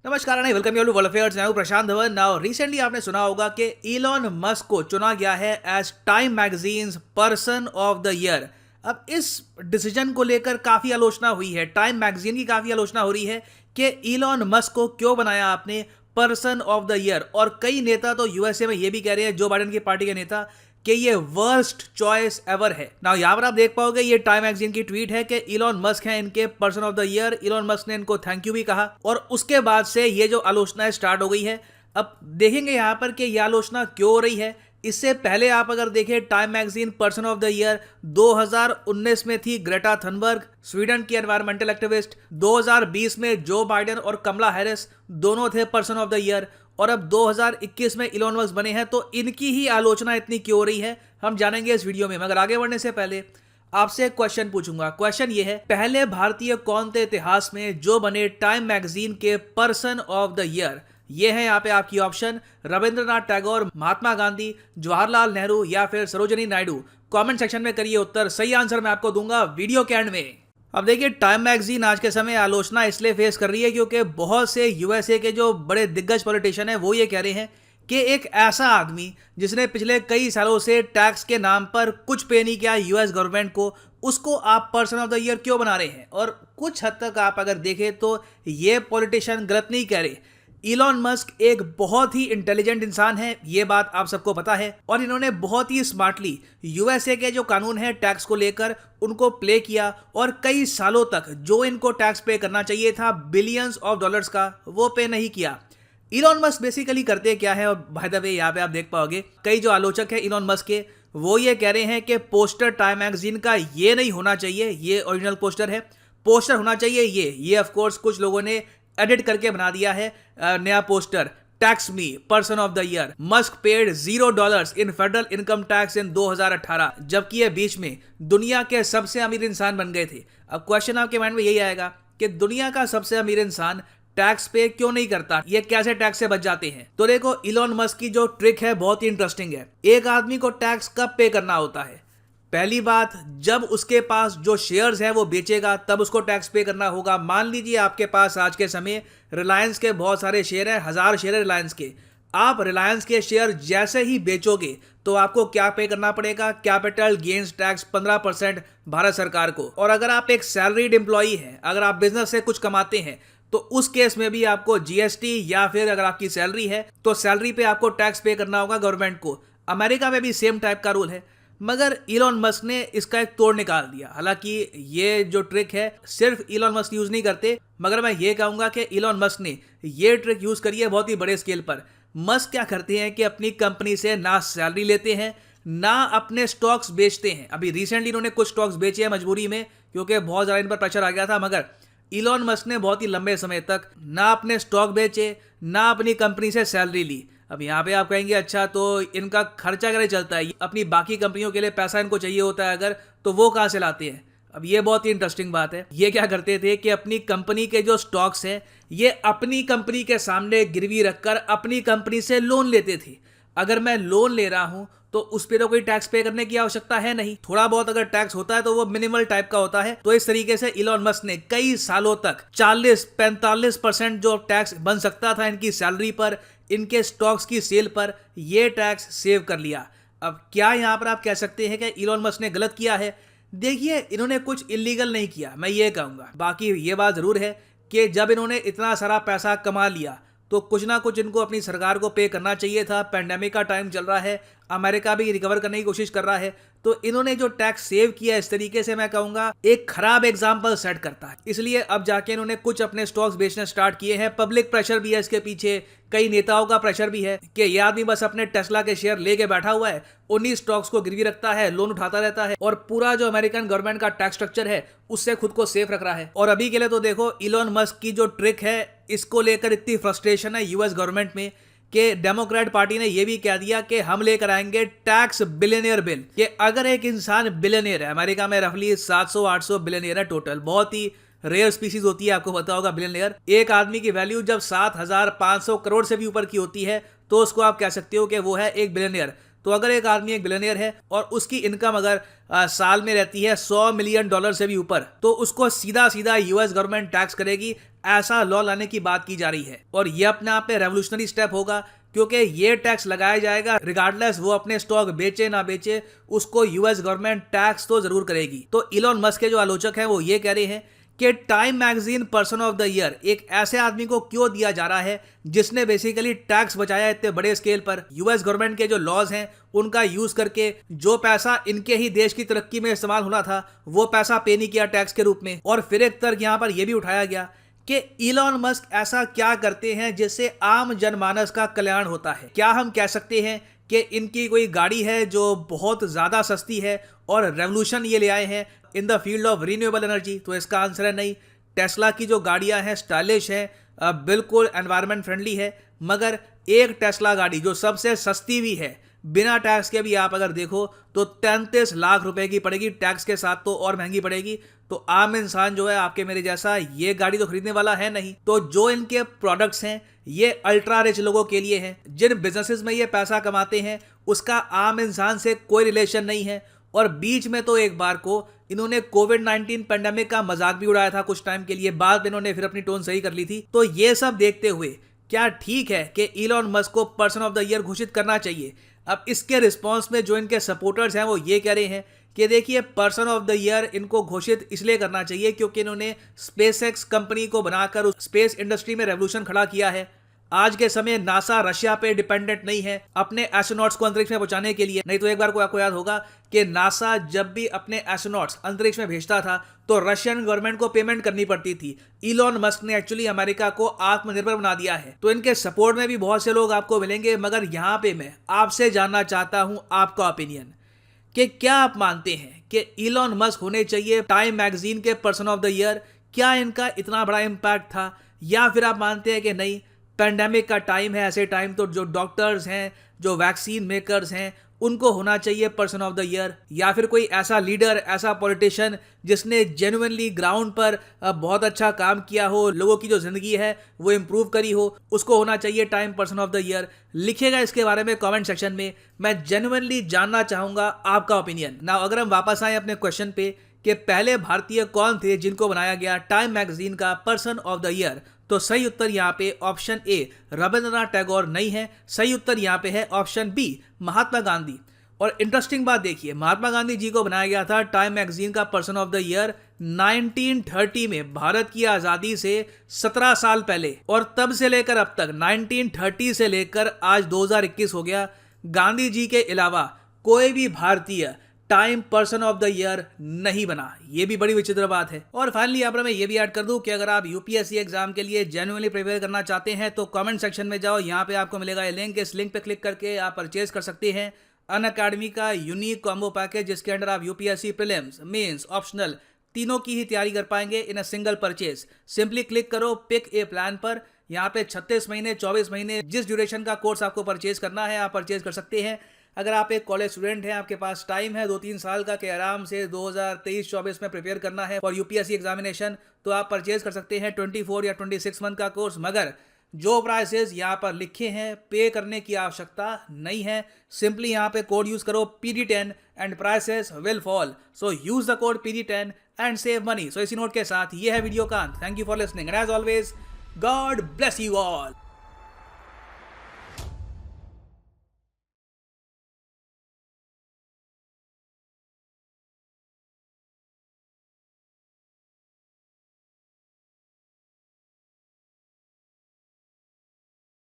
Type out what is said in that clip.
नमस्कार and welcome you to world affairs. मैं हूं प्रशांत धवन। नाउ रिसेंटली आपने सुना होगा कि इलॉन मस्क को चुना गया है as Time magazine's person of the year. अब इस डिसीजन को लेकर काफी आलोचना हुई है, टाइम मैगजीन की काफी आलोचना हो रही है कि इलॉन मस्क को क्यों बनाया आपने पर्सन ऑफ द ईयर। और कई नेता तो यूएसए में ये भी कह रहे हैं, जो बाइडेन की पार्टी के नेता, कि ये वर्स्ट चॉइस एवर है। नाउ यहाँ पर आप देख पाओगे ये टाइम मैगजीन की ट्वीट है कि इलॉन मस्क हैं इनके person of the year. Elon Musk ने इनको थैंक यू भी कहा और उसके बाद से ये जो आलोचना स्टार्ट हो गई है। अब देखेंगे यहाँ पर कि यह आलोचना क्यों हो रही है। इससे पहले आप अगर देखें, time magazine person of the year 2019 में थी ग्रेटा थनबर्ग, स्वीडन की एनवायरमेंटल एक्टिविस्ट। 2020 में जो बाइडेन और कमला हैरिस दोनों the person of the year. और अब 2021 में इलॉन मस्क बने हैं, तो इनकी ही आलोचना इतनी क्यों हो रही है हम जानेंगे इस वीडियो में। मगर आगे बढ़ने से पहले आपसे एक क्वेश्चन पूछूंगा। क्वेश्चन ये है, पहले भारतीय कौन थे इतिहास में जो बने टाइम मैगजीन के पर्सन ऑफ द ईयर? ये है यहाँ पे आपकी ऑप्शन, रविंद्रनाथ टैगोर, महात्मा गांधी, जवाहरलाल नेहरू या फिर सरोजिनी नायडू। कमेंट सेक्शन में करिए उत्तर। सही आंसर मैं आपको दूंगा वीडियो के एंड में। अब देखिए, टाइम मैगजीन आज के समय आलोचना इसलिए फेस कर रही है क्योंकि बहुत से यूएसए के जो बड़े दिग्गज पॉलिटिशियन हैं वो ये कह रहे हैं कि एक ऐसा आदमी जिसने पिछले कई सालों से टैक्स के नाम पर कुछ पे नहीं किया यूएस गवर्नमेंट को, उसको आप पर्सन ऑफ द ईयर क्यों बना रहे हैं। और कुछ हद तक आप अगर देखें तो ये पॉलिटिशियन गलत नहीं कह रहे। इलॉन मस्क एक बहुत ही इंटेलिजेंट इंसान है, ये बात आप सबको पता है। और इन्होंने बहुत ही स्मार्टली यूएसए के जो कानून है टैक्स को लेकर उनको प्ले किया और कई सालों तक जो इनको टैक्स पे करना चाहिए था बिलियंस ऑफ डॉलर्स का, वो पे नहीं किया। इलॉन मस्क बेसिकली करते क्या है, और बाय द वे यहाँ पे आप देख पाओगे कई जो आलोचक है इलॉन मस्क के, वो ये कह रहे हैं कि पोस्टर टाइम मैगजीन का ये नहीं होना चाहिए, ये ओरिजिनल पोस्टर है, पोस्टर होना चाहिए ये ऑफ कोर्स कुछ लोगों ने एडिट करके बना दिया है नया poster, tax me person of the year, Musk paid $0 in federal income tax in 2018, जबकि ये बीच में दुनिया के सबसे अमीर इंसान बन गए थे। अब क्वेश्चन आपके माइंड में यही आएगा कि दुनिया का सबसे अमीर इंसान टैक्स पे क्यों नहीं करता, ये कैसे टैक्स से बच जाते हैं। तो देखो, इलॉन मस्क की जो ट्रिक है बहुत ही इंटरेस्टिंग है। एक आदमी को टैक्स कब पे करना होता है? पहली बात, जब उसके पास जो शेयर्स हैं वो बेचेगा तब उसको टैक्स पे करना होगा। मान लीजिए आपके पास आज के समय रिलायंस के बहुत सारे शेयर हैं, 1000 शेयर है रिलायंस के। आप रिलायंस के शेयर जैसे ही बेचोगे तो आपको क्या पे करना पड़ेगा? कैपिटल गेन्स टैक्स 15% भारत सरकार को। और अगर आप एक सैलरीड एम्प्लॉई हैं, अगर आप बिजनेस से कुछ कमाते हैं, तो उस केस में भी आपको जीएसटी, या फिर अगर आपकी सैलरी है तो सैलरी पे आपको टैक्स पे करना होगा गवर्नमेंट को। अमेरिका में भी सेम टाइप का रूल है, मगर इलॉन मस्क ने इसका एक तोड़ निकाल दिया। हालांकि ये जो ट्रिक है सिर्फ इलॉन मस्क यूज नहीं करते, मगर मैं ये कहूंगा कि इलॉन मस्क ने ये ट्रिक यूज करी है बहुत ही बड़े स्केल पर। मस्क क्या करते हैं कि अपनी कंपनी से ना सैलरी लेते हैं, ना अपने स्टॉक्स बेचते हैं। अभी रिसेंटली इन्होंने कुछ स्टॉक्स बेचे हैं मजबूरी में, क्योंकि बहुत ज़्यादा इन पर प्रेशर आ गया था। मगर इलॉन मस्क ने बहुत ही लंबे समय तक ना अपने स्टॉक बेचे, ना अपनी कंपनी से सैलरी ली। अब यहाँ पे आप कहेंगे अच्छा, तो इनका खर्चा कैसे चलता है? अपनी बाकी कंपनियों के लिए पैसा इनको चाहिए होता है अगर, तो वो कहाँ से लाते हैं? अब ये बहुत ही इंटरेस्टिंग बात है। ये क्या करते थे कि अपनी कंपनी के जो स्टॉक्स हैं ये अपनी कंपनी के सामने गिरवी रखकर अपनी कंपनी से लोन लेते थे। अगर मैं लोन ले रहा हूं तो उस पर तो कोई टैक्स पे करने की आवश्यकता है नहीं, थोड़ा बहुत अगर टैक्स होता है तो वो मिनिमल टाइप का होता है। तो इस तरीके से इलॉन मस्क ने कई सालों तक 40-45% जो टैक्स बन सकता था इनकी सैलरी पर, इनके स्टॉक्स की सेल पर, ये टैक्स सेव कर लिया। अब क्या यहां पर आप कह सकते हैं कि इलॉन मस्क ने गलत किया है? देखिए, इन्होंने कुछ इलीगल नहीं किया, मैं ये कहूंगा। बाकी ये बात जरूर है कि जब इन्होंने इतना सारा पैसा कमा लिया तो कुछ ना कुछ इनको अपनी सरकार को पे करना चाहिए था। पेंडेमिक का टाइम चल रहा है, अमेरिका भी रिकवर करने की कोशिश कर रहा है, तो इन्होंने जो टैक्स सेव किया इस तरीके से मैं कहूंगा एक खराब एग्जाम्पल सेट करता है। इसलिए अब जाके इन्होंने कुछ अपने स्टॉक्स बेचने स्टार्ट किए हैं। पब्लिक प्रेशर भी है इसके पीछे, कई नेताओं का प्रेशर भी है कि ये आदमी बस अपने टेस्ला के शेयर लेके बैठा हुआ है, उन्हीं स्टॉक्स को गिरवी रखता है, लोन उठाता रहता है और पूरा जो अमेरिकन गवर्नमेंट का टैक्स स्ट्रक्चर है उससे खुद को सेफ रख रहा है। और अभी के लिए तो देखो, इलॉन मस्क की जो ट्रिक है इसको लेकर इतनी फ्रस्ट्रेशन है यूएस गवर्नमेंट में कि डेमोक्रेट पार्टी ने यह भी कह दिया कि हम लेकर आएंगे टैक्स बिलियनियर बिल। कि अगर एक इंसान बिलियनियर है, अमेरिका में रफली 700-800 बिलियनियर है टोटल, बहुत ही रेयर स्पीसीज होती है, आपको पता होगा बिलियनियर। एक आदमी की वैल्यू जब 7,500 करोड़ से भी ऊपर की होती है तो उसको आप कह सकते हो कि वो है एक बिलियनियर। तो अगर एक आदमी एक बिलियनियर है और उसकी इनकम अगर साल में रहती है $100 मिलियन से भी ऊपर, तो उसको सीधा सीधा यूएस गवर्नमेंट टैक्स करेगी। ऐसा लॉ लाने की बात की जा रही है और ये अपने आप में रेवोल्यूशनरी स्टेप होगा, क्योंकि ये टैक्स लगाया जाएगा रिगार्डलेस वो अपने स्टॉक बेचे ना बेचे, उसको यूएस गवर्नमेंट टैक्स तो जरूर करेगी। तो इलॉन मस्क के जो आलोचक हैं वो ये कह रहे हैं कि time magazine person of the year एक ऐसे आदमी को क्यों दिया जा रहा है जिसने बेसिकली टैक्स बचाया इतने बड़े स्केल पर। यूएस गवर्नमेंट के जो लॉज हैं उनका यूज करके जो पैसा इनके ही देश की तरक्की में इस्तेमाल होना था वो पैसा पे नहीं किया टैक्स के रूप में। और फिर एक तर्क यहाँ पर यह भी उठाया गया कि इलॉन मस्क ऐसा क्या करते हैं जिससे आम जनमानस का कल्याण होता है। क्या हम कह सकते हैं कि इनकी कोई गाड़ी है जो बहुत ज्यादा सस्ती है और रेवोल्यूशन ये ले आए हैं in the field of renewable energy? तो इसका आंसर है नहीं। टेस्ला की जो गाड़ियां हैं स्टाइलिश है, बिल्कुल एनवायरनमेंट फ्रेंडली है, मगर एक टेस्ला गाड़ी जो सबसे सस्ती भी है बिना टैक्स के भी आप अगर देखो तो 33 लाख रुपए की पड़ेगी, टैक्स के साथ तो और महंगी पड़ेगी। तो आम इंसान जो है आपके मेरे जैसा ये गाड़ी तो खरीदने वाला है नहीं। तो जो इनके प्रोडक्ट्स हैं ये अल्ट्रा रिच लोगों के लिए हैं, जिन बिजनेसेस में ये पैसा कमाते हैं उसका आम इंसान से कोई रिलेशन नहीं है। और बीच में तो एक बार को इन्होंने कोविड-19 पेंडेमिक का मजाक भी उड़ाया था कुछ टाइम के लिए, बाद में इन्होंने फिर अपनी टोन सही कर ली थी। तो ये सब देखते हुए क्या ठीक है कि इलॉन मस्क को पर्सन ऑफ द ईयर घोषित करना चाहिए? अब इसके रिस्पॉन्स में जो इनके सपोर्टर्स हैं वो ये कह रहे हैं कि देखिए पर्सन ऑफ द ईयर इनको घोषित इसलिए करना चाहिए क्योंकि इन्होंने स्पेसएक्स कंपनी को बनाकर उस स्पेस इंडस्ट्री में रेवोल्यूशन खड़ा किया है। आज के समय नासा रशिया पे डिपेंडेंट नहीं है अपने एस्ट्रोनॉट्स को अंतरिक्ष में पहुंचाने के लिए। नहीं तो एक बार को आपको याद होगा कि नासा जब भी अपने एस्ट्रोनॉट्स अंतरिक्ष में भेजता था तो रशियन गवर्नमेंट को पेमेंट करनी पड़ती थी। इलॉन मस्क ने एक्चुअली अमेरिका को आत्मनिर्भर बना दिया है। तो इनके सपोर्ट में भी बहुत से लोग आपको मिलेंगे, मगर यहाँ पे मैं आपसे जानना चाहता हूँ आपका ओपिनियन कि क्या आप मानते हैं कि इलॉन मस्क होने चाहिए टाइम मैगजीन के पर्सन ऑफ द ईयर? क्या इनका इतना बड़ा इम्पैक्ट था, या फिर आप मानते हैं कि नहीं पेंडेमिक का टाइम है, ऐसे टाइम तो जो डॉक्टर्स हैं, जो वैक्सीन मेकर्स हैं, उनको होना चाहिए पर्सन ऑफ द ईयर? या फिर कोई ऐसा लीडर, ऐसा पॉलिटिशियन जिसने जेन्युइनली ग्राउंड पर बहुत अच्छा काम किया हो, लोगों की जो जिंदगी है वो इम्प्रूव करी हो, उसको होना चाहिए time person of the year? लिखेगा इसके बारे में कमेंट सेक्शन में, मैं जेन्युइनली जानना चाहूंगा आपका ओपिनियन। नाउ अगर हम वापस आए अपने क्वेश्चन पे कि पहले भारतीय कौन थे जिनको बनाया गया टाइम मैगजीन का पर्सन ऑफ द ईयर, तो सही उत्तर यहाँ पे ऑप्शन ए रविंद्रनाथ टैगोर नहीं है। सही उत्तर यहाँ पे है ऑप्शन बी महात्मा गांधी। और इंटरेस्टिंग बात देखिए, महात्मा गांधी जी को बनाया गया था टाइम मैगजीन का पर्सन ऑफ द ईयर 1930 में, भारत की आज़ादी से 17 साल पहले। और तब से लेकर अब तक 1930 से लेकर आज 2021 हो गया, गांधी जी के अलावा कोई भी भारतीय time person of the year नहीं बना। ये भी बड़ी विचित्र बात है। और फाइनली यहाँ पर मैं ये भी ऐड कर दूं कि अगर आप यूपीएससी एग्जाम के लिए जेन्युइनली प्रिपेयर करना चाहते हैं तो कमेंट सेक्शन में जाओ, यहाँ पे आपको मिलेगा ये लिंक। इस लिंक पे क्लिक करके आप परचेज कर सकते हैं अनअकैडमी का यूनिक कॉम्बो पैकेज, जिसके अंदर आप यूपीएससी प्रीलिम्स, मेंस, ऑप्शनल तीनों की ही तैयारी कर पाएंगे in a single purchase. Simply click करो पिक ए प्लान पर। यहाँ पे 36 महीने, 24 महीने, जिस ड्यूरेशन का कोर्स आपको परचेज करना है आप परचेज कर सकते हैं। अगर आप एक कॉलेज स्टूडेंट हैं, आपके पास टाइम है 2-3 साल का कि आराम से 2023-24 में प्रिपेयर करना है फॉर यूपीएससी एग्जामिनेशन, तो आप परचेज कर सकते हैं 24 या 26 मंथ का कोर्स। मगर जो प्राइसेस यहाँ पर लिखे हैं पे करने की आवश्यकता नहीं है। सिंपली यहाँ पे कोड यूज करो PD10 and prices will fall. So use the code PD10 and save money. So इसी नोट के साथ ये है वीडियो का अंत। Thank you for listening and as always God bless you all.